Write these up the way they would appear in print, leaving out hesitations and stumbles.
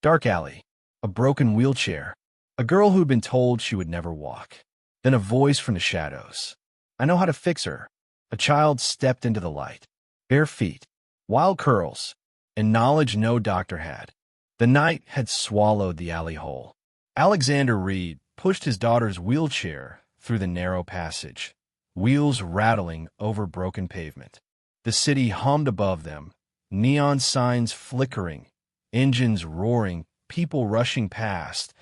Dark alley. A broken wheelchair. A girl who'd been told she would never walk. Then a voice from the shadows. I know how to fix her. A child stepped into the light. Bare feet. Wild curls. And knowledge no doctor had. The night had swallowed the alley whole. Alexander Reed pushed his daughter's wheelchair through the narrow passage, wheels rattling over broken pavement. The city hummed above them, neon signs flickering, engines roaring, people rushing past.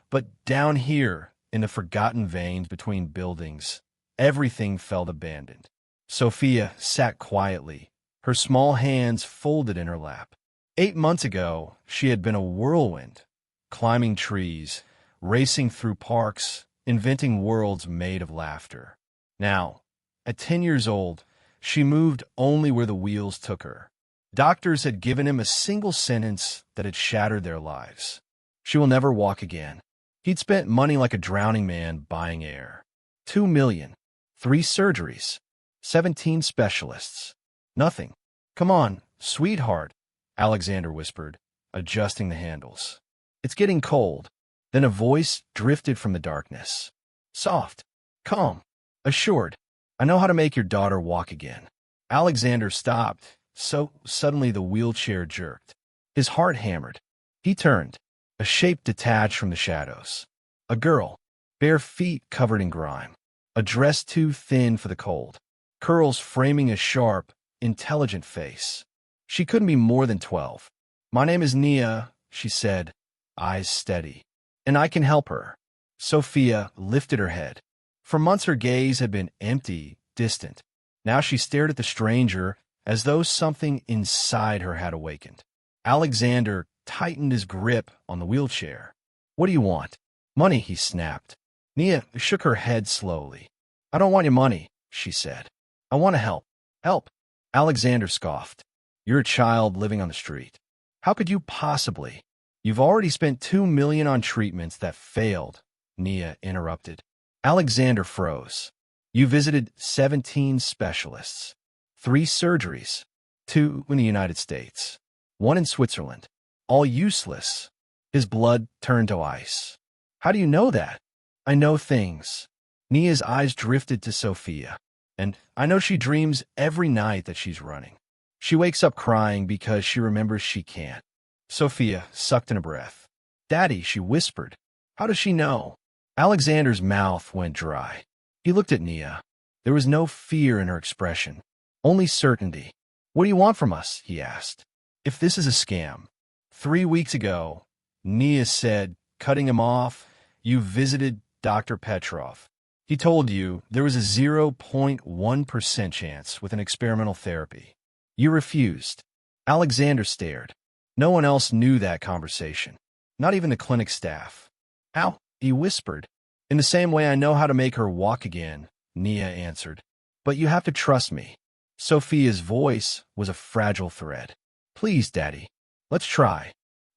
But down here, in the forgotten veins between buildings, everything felt abandoned. Sophia sat quietly, her small hands folded in her lap. 8 months ago, she had been a whirlwind, climbing trees, racing through parks, inventing worlds made of laughter. Now, at 10 years old, she moved only where the wheels took her. Doctors had given him a single sentence that had shattered their lives. She will never walk again. He'd spent money like a drowning man buying air. 2 million, 3 surgeries, 17 specialists. Nothing. Come on, sweetheart, Alexander whispered, adjusting the handles. It's getting cold. Then a voice drifted from the darkness. Soft, calm, assured. I know how to make your daughter walk again. Alexander stopped, so suddenly the wheelchair jerked. His heart hammered. He turned. A shape detached from the shadows. A girl, bare feet covered in grime. A dress too thin for the cold. Curls framing a sharp, intelligent face. She couldn't be more than 12. My name is Nia, she said, eyes steady. And I can help her. Sophia lifted her head. For months her gaze had been empty, distant. Now she stared at the stranger as though something inside her had awakened. Alexander tightened his grip on the wheelchair. What do you want? Money, he snapped. Nia shook her head slowly. I don't want your money, she said. I want to help. Help. Alexander scoffed. You're a child living on the street. How could you possibly? You've already spent 2 million on treatments that failed, Nia interrupted. Alexander froze. You visited 17 specialists, 3 surgeries, 2 in the United States, 1 in Switzerland, all useless. His blood turned to ice. How do you know that? I know things. Nia's eyes drifted to Sophia. And I know she dreams every night that she's running. She wakes up crying because she remembers she can't. Sophia sucked in a breath. Daddy, she whispered. How does she know? Alexander's mouth went dry. He looked at Nia. There was no fear in her expression, only certainty. What do you want from us? He asked. If this is a scam. 3 weeks ago, Nia said, cutting him off, you visited Dr. Petrov. He told you there was a 0.1% chance with an experimental therapy. You refused. Alexander stared. No one else knew that conversation, not even the clinic staff. How? He whispered. In the same way I know how to make her walk again, Nia answered. But you have to trust me. Sophia's voice was a fragile thread. Please, Daddy, let's try.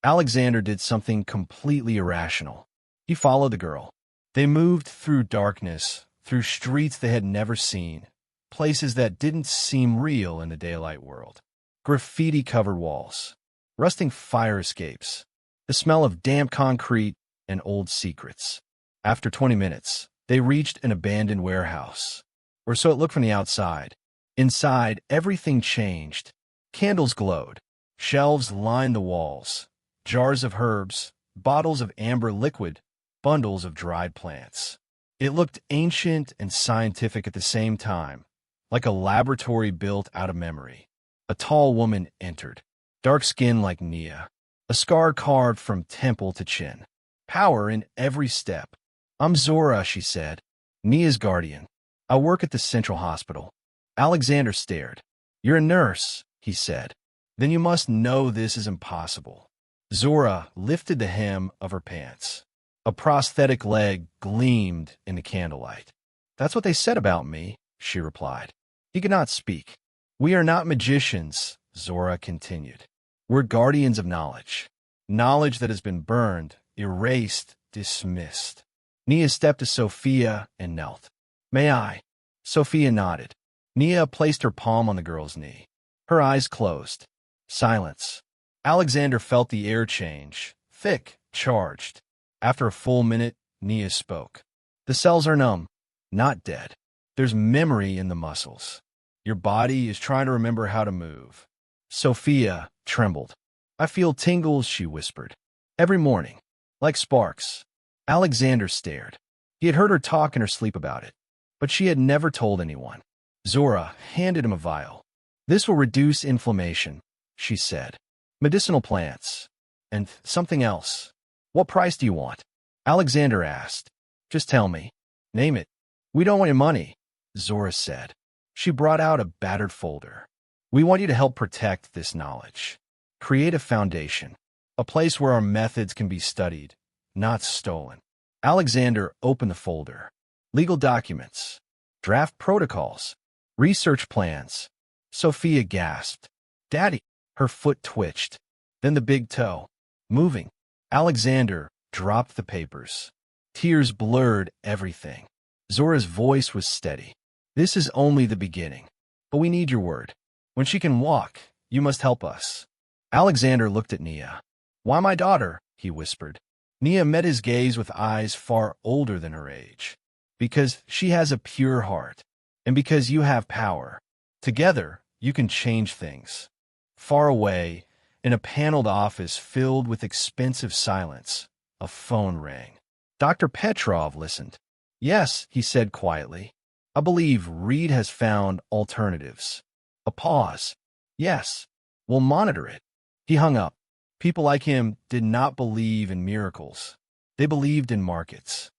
Alexander did something completely irrational. He followed the girl. They moved through darkness, through streets they had never seen, places that didn't seem real in the daylight world. Graffiti-covered walls, rusting fire escapes, the smell of damp concrete and old secrets. After 20 minutes, they reached an abandoned warehouse, or so it looked from the outside. Inside, everything changed. Candles glowed. Shelves lined the walls. Jars of herbs, bottles of amber liquid, bundles of dried plants. It looked ancient and scientific at the same time, like a laboratory built out of memory. A tall woman entered, dark skin like Nia, a scar carved from temple to chin. Power in every step. I'm Zora, she said, Nia's guardian. I work at the Central Hospital. Alexander stared. You're a nurse, he said. Then you must know this is impossible. Zora lifted the hem of her pants. A prosthetic leg gleamed in the candlelight. That's what they said about me, she replied. He could not speak. We are not magicians, Zora continued. We're guardians of knowledge. Knowledge that has been burned, erased, dismissed. Nia stepped to Sophia and knelt. May I? Sophia nodded. Nia placed her palm on the girl's knee. Her eyes closed. Silence. Alexander felt the air change, thick, charged. After a full minute, Nia spoke. The cells are numb, not dead. There's memory in the muscles. Your body is trying to remember how to move. Sophia trembled. I feel tingles, she whispered. Every morning, like sparks. Alexander stared. He had heard her talk in her sleep about it, but she had never told anyone. Zora handed him a vial. This will reduce inflammation, she said. Medicinal plants. And something else. What price do you want? Alexander asked. Just tell me. Name it. We don't want your money, Zora said. She brought out a battered folder. We want you to help protect this knowledge. Create a foundation. A place where our methods can be studied, not stolen. Alexander opened the folder. Legal documents. Draft protocols. Research plans. Sophia gasped. Daddy. Her foot twitched. Then the big toe. Moving. Alexander dropped the papers. Tears blurred everything. Zora's voice was steady. This is only the beginning. But we need your word. When she can walk, you must help us. Alexander looked at Nia. Why my daughter? He whispered. Nia met his gaze with eyes far older than her age. Because she has a pure heart. And because you have power. Together, you can change things. Far away, in a paneled office filled with expensive silence, a phone rang. Dr. Petrov listened. Yes, he said quietly. I believe Reed has found alternatives. A pause. Yes, we'll monitor it. He hung up. People like him did not believe in miracles. They believed in markets.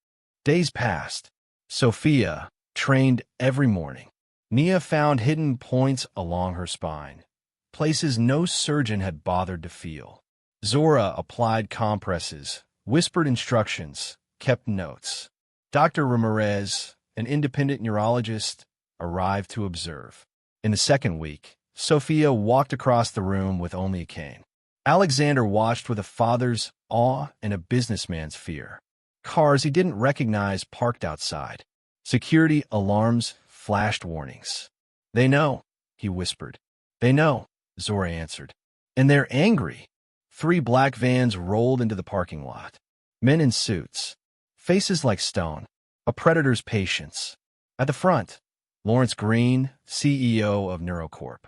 Days passed. Sophia trained every morning. Nia found hidden points along her spine, places no surgeon had bothered to feel. Zora applied compresses, whispered instructions, kept notes. Dr. Ramirez, an independent neurologist, arrived to observe. In the second week, Sophia walked across the room with only a cane. Alexander watched with a father's awe and a businessman's fear. Cars he didn't recognize parked outside. Security alarms flashed warnings. They know, he whispered. They know, Zora answered. And they're angry. 3 black vans rolled into the parking lot. Men in suits. Faces like stone. A predator's patience. At the front, Lawrence Green, CEO of NeuroCorp.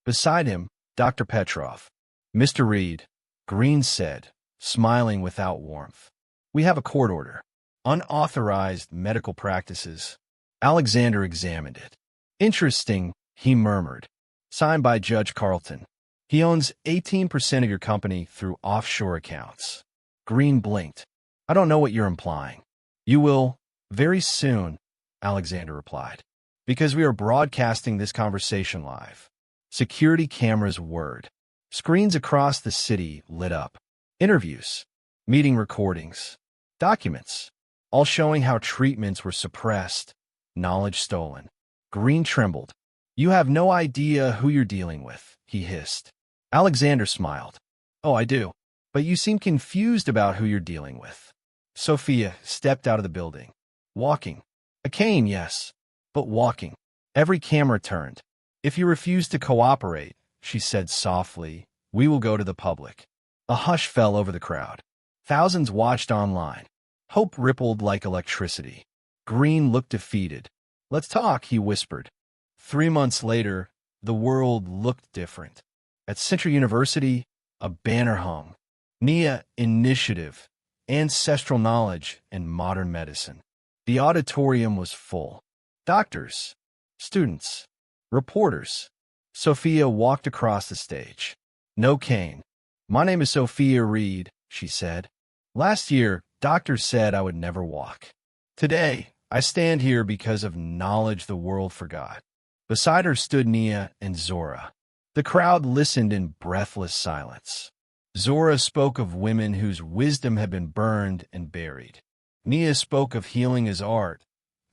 Beside him, Dr. Petrov. Mr. Reed, Green said, smiling without warmth. We have a court order. Unauthorized medical practices. Alexander examined it. Interesting, he murmured. Signed by Judge Carlton. He owns 18% of your company through offshore accounts. Green blinked. I don't know what you're implying. You will, very soon, Alexander replied. Because we are broadcasting this conversation live. Security cameras whirred. Screens across the city lit up. Interviews, meeting recordings, documents, all showing how treatments were suppressed, knowledge stolen. Green trembled. You have no idea who you're dealing with, he hissed. Alexander smiled. Oh, I do. But you seem confused about who you're dealing with. Sophia stepped out of the building. Walking. A cane, yes, but walking. Every camera turned. If you refuse to cooperate, she said softly, we will go to the public. A hush fell over the crowd. Thousands watched online. Hope rippled like electricity. Green looked defeated. Let's talk, he whispered. 3 months later, the world looked different. At Central University, a banner hung. Nia Initiative, Ancestral Knowledge and Modern Medicine. The auditorium was full. Doctors, students, reporters. Sophia walked across the stage. No cane. My name is Sophia Reed, she said. Last year, doctors said I would never walk. Today, I stand here because of knowledge the world forgot. Beside her stood Nia and Zora. The crowd listened in breathless silence. Zora spoke of women whose wisdom had been burned and buried. Nia spoke of healing as art,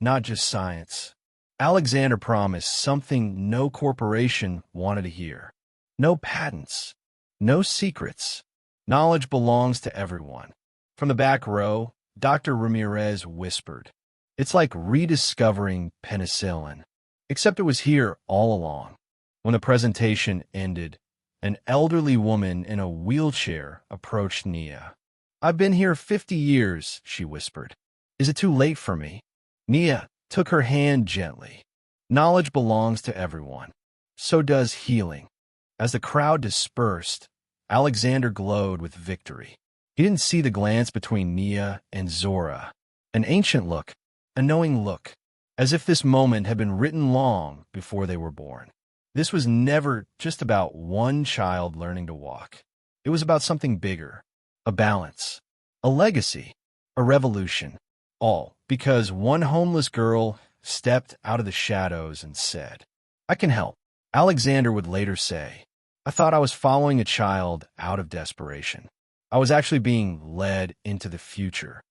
not just science. Alexander promised something no corporation wanted to hear. No patents, no secrets. Knowledge belongs to everyone. From the back row, Dr. Ramirez whispered, it's like rediscovering penicillin, except it was here all along. When the presentation ended, an elderly woman in a wheelchair approached Nia. I've been here 50 years, she whispered. Is it too late for me? Nia took her hand gently. Knowledge belongs to everyone. So does healing. As the crowd dispersed, Alexander glowed with victory. He didn't see the glance between Nia and Zora. An ancient look, a knowing look, as if this moment had been written long before they were born. This was never just about one child learning to walk. It was about something bigger, a balance, a legacy, a revolution. All because one homeless girl stepped out of the shadows and said, I can help. Alexander would later say, I thought I was following a child out of desperation. I was actually being led into the future.